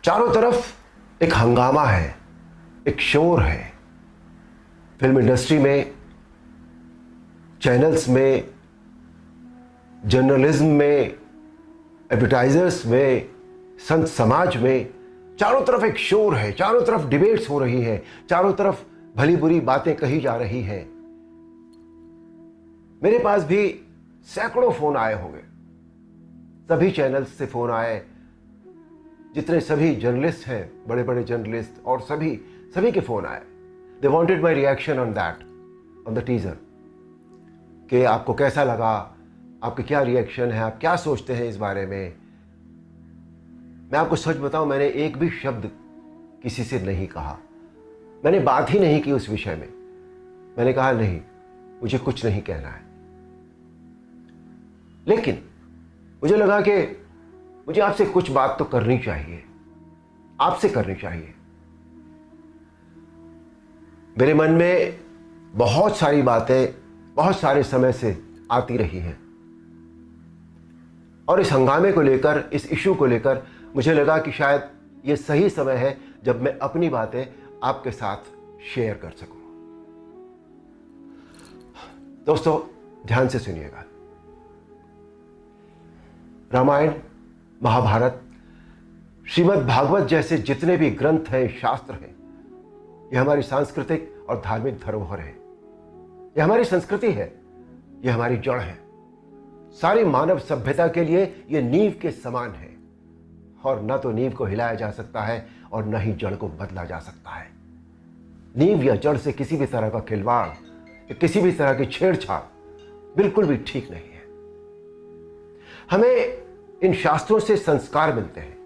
चारों तरफ एक हंगामा है, एक शोर है। फिल्म इंडस्ट्री में, चैनल्स में, जर्नलिज्म में, एडवर्टाइजर्स में, संत समाज में, चारों तरफ एक शोर है। चारों तरफ डिबेट्स हो रही हैं, चारों तरफ भली बुरी बातें कही जा रही हैं। मेरे पास भी सैकड़ों फोन आए होंगे, सभी चैनल्स से फोन आए, जितने सभी जर्नलिस्ट हैं, बड़े बड़े जर्नलिस्ट, और सभी के फोन आए। They wanted my reaction on that, on the teaser, कि आपको कैसा लगा, आपके क्या रिएक्शन है, आप क्या सोचते हैं इस बारे में। मैं आपको सच बताऊं, मैंने एक भी शब्द किसी से नहीं कहा, मैंने बात ही नहीं की उस विषय में। मैंने कहा नहीं, मुझे कुछ नहीं कहना है। लेकिन मुझे लगा कि मुझे आपसे कुछ बात तो करनी चाहिए, आपसे करनी चाहिए। मेरे मन में बहुत सारी बातें बहुत सारे समय से आती रही हैं, और इस हंगामे को लेकर, इस इशू को लेकर मुझे लगा कि शायद ये सही समय है जब मैं अपनी बातें आपके साथ शेयर कर सकूं। दोस्तों, ध्यान से सुनिएगा। रामायण, महाभारत, श्रीमद् भागवत जैसे जितने भी ग्रंथ हैं, शास्त्र हैं, ये हमारी सांस्कृतिक और धार्मिक धरोहर है। ये हमारी संस्कृति है, ये हमारी जड़ है। सारी मानव सभ्यता के लिए ये नींव के समान है, और न तो नींव को हिलाया जा सकता है और न ही जड़ को बदला जा सकता है। नींव या जड़ से किसी भी तरह का खिलवाड़ या किसी भी तरह की छेड़छाड़ बिल्कुल भी ठीक नहीं है। हमें इन शास्त्रों से संस्कार मिलते हैं,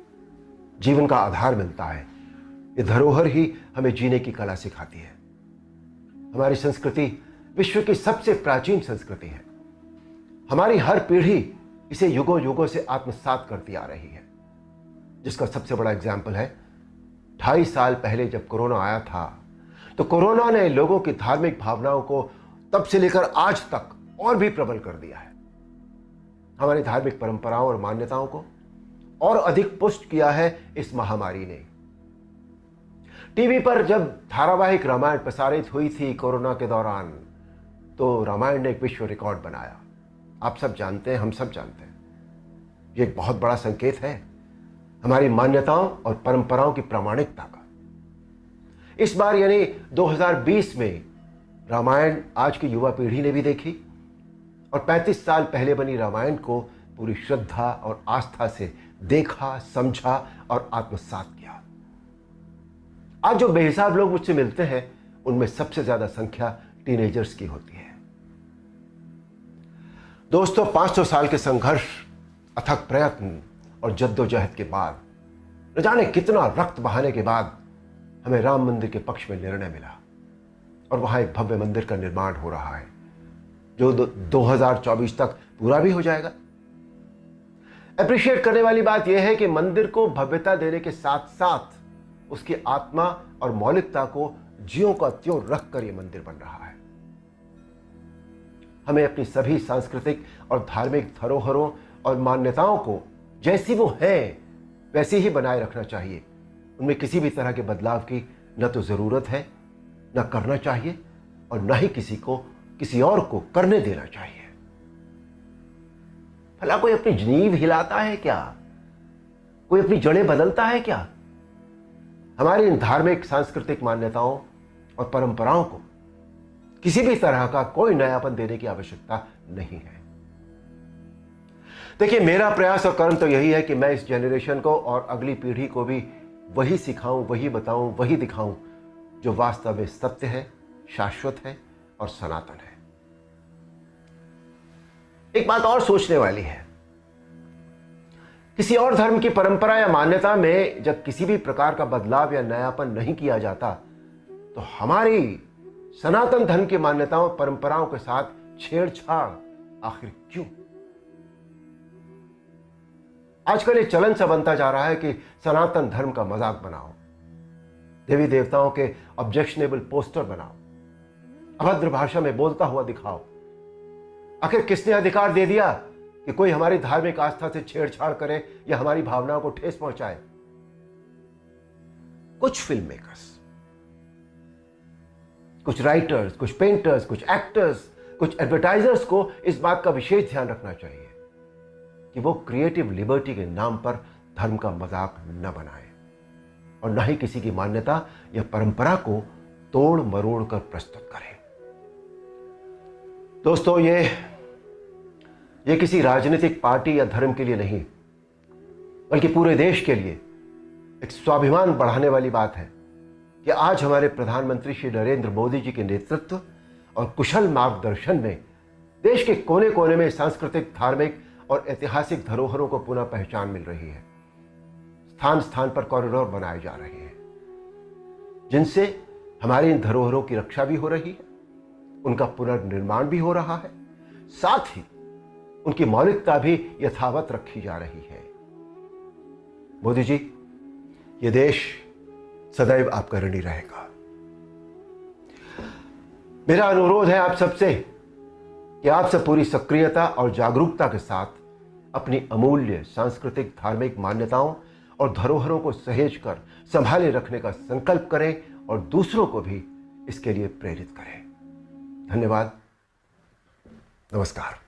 जीवन का आधार मिलता है। ये धरोहर ही हमें जीने की कला सिखाती है। हमारी संस्कृति विश्व की सबसे प्राचीन संस्कृति है। हमारी हर पीढ़ी इसे युगों युगों से आत्मसात करती आ रही है, जिसका सबसे बड़ा एग्जाम्पल है 2.5 साल पहले जब कोरोना आया था, तो कोरोना ने लोगों की धार्मिक भावनाओं को तब से लेकर आज तक और भी प्रबल कर दिया है। हमारी धार्मिक परंपराओं और मान्यताओं को और अधिक पुष्ट किया है इस महामारी ने। टीवी पर जब धारावाहिक रामायण प्रसारित हुई थी कोरोना के दौरान, तो रामायण ने एक विश्व रिकॉर्ड बनाया। आप सब जानते हैं, हम सब जानते हैं, ये एक बहुत बड़ा संकेत है हमारी मान्यताओं और परंपराओं की प्रामाणिकता का। इस बार यानी 2020 में रामायण आज की युवा पीढ़ी ने भी देखी, और 35 साल पहले बनी रामायण को पूरी श्रद्धा और आस्था से देखा, समझा और आत्मसात किया। आज जो बेहिसाब लोग मुझसे मिलते हैं, उनमें सबसे ज्यादा संख्या टीनेजर्स की होती है। दोस्तों, 500 साल के संघर्ष, अथक प्रयत्न और जद्दोजहद के बाद, न जाने कितना रक्त बहाने के बाद हमें राम मंदिर के पक्ष में निर्णय मिला, और वहां एक भव्य मंदिर का निर्माण हो रहा है, जो 2024 तक पूरा भी हो जाएगा। अप्रिशिएट करने वाली बात यह है कि मंदिर को भव्यता देने के साथ साथ उसकी आत्मा और मौलिकता को ज्यों का त्यों रखकर यह मंदिर बन रहा है। हमें अपनी सभी सांस्कृतिक और धार्मिक धरोहरों और मान्यताओं को जैसी वो हैं वैसी ही बनाए रखना चाहिए। उनमें किसी भी तरह के बदलाव की न तो जरूरत है, न करना चाहिए, और न ही किसी और को करने देना चाहिए। भला कोई अपनी नींव हिलाता है क्या? कोई अपनी जड़ें बदलता है क्या? हमारी इन धार्मिक सांस्कृतिक मान्यताओं और परंपराओं को किसी भी तरह का कोई नयापन देने की आवश्यकता नहीं है। देखिए, मेरा प्रयास और कर्म तो यही है कि मैं इस जनरेशन को और अगली पीढ़ी को भी वही सिखाऊं, वही बताऊं, वही दिखाऊं जो वास्तव में सत्य है, शाश्वत है और सनातन है। एक बात और सोचने वाली है, किसी और धर्म की परंपरा या मान्यता में जब किसी भी प्रकार का बदलाव या नयापन नहीं किया जाता, तो हमारी सनातन धर्म की मान्यताओं परंपराओं के साथ छेड़छाड़ आखिर क्यों? आजकल ये चलन सा बनता जा रहा है कि सनातन धर्म का मजाक बनाओ, देवी देवताओं के ऑब्जेक्शनेबल पोस्टर बनाओ, अभद्र भाषा में बोलता हुआ दिखाओ। आखिर किसने अधिकार दे दिया कि कोई हमारी धार्मिक आस्था से छेड़छाड़ करे या हमारी भावनाओं को ठेस पहुंचाए? कुछ फिल्म मेकर्स, कुछ राइटर्स, कुछ पेंटर्स, कुछ एक्टर्स, कुछ एडवर्टाइजर्स को इस बात का विशेष ध्यान रखना चाहिए कि वो क्रिएटिव लिबर्टी के नाम पर धर्म का मजाक न बनाए और न ही किसी की मान्यता या परंपरा को तोड़ मरोड़ कर प्रस्तुत करें। दोस्तों, ये किसी राजनीतिक पार्टी या धर्म के लिए नहीं, बल्कि पूरे देश के लिए एक स्वाभिमान बढ़ाने वाली बात है कि आज हमारे प्रधानमंत्री श्री नरेंद्र मोदी जी के नेतृत्व और कुशल मार्गदर्शन में देश के कोने कोने में सांस्कृतिक, धार्मिक और ऐतिहासिक धरोहरों को पुनः पहचान मिल रही है। स्थान स्थान पर कॉरिडोर बनाए जा रहे हैं जिनसे हमारी इन धरोहरों की रक्षा भी हो रही है, उनका पुनर्निर्माण भी हो रहा है, साथ ही उनकी मौलिकता भी यथावत रखी जा रही है। मोदी जी, ये देश सदैव आपका ऋणी रहेगा। मेरा अनुरोध है आप सबसे कि आप सब पूरी सक्रियता और जागरूकता के साथ अपनी अमूल्य सांस्कृतिक, धार्मिक मान्यताओं और धरोहरों को सहेज कर संभाले रखने का संकल्प करें और दूसरों को भी इसके लिए प्रेरित करें। धन्यवाद। नमस्कार।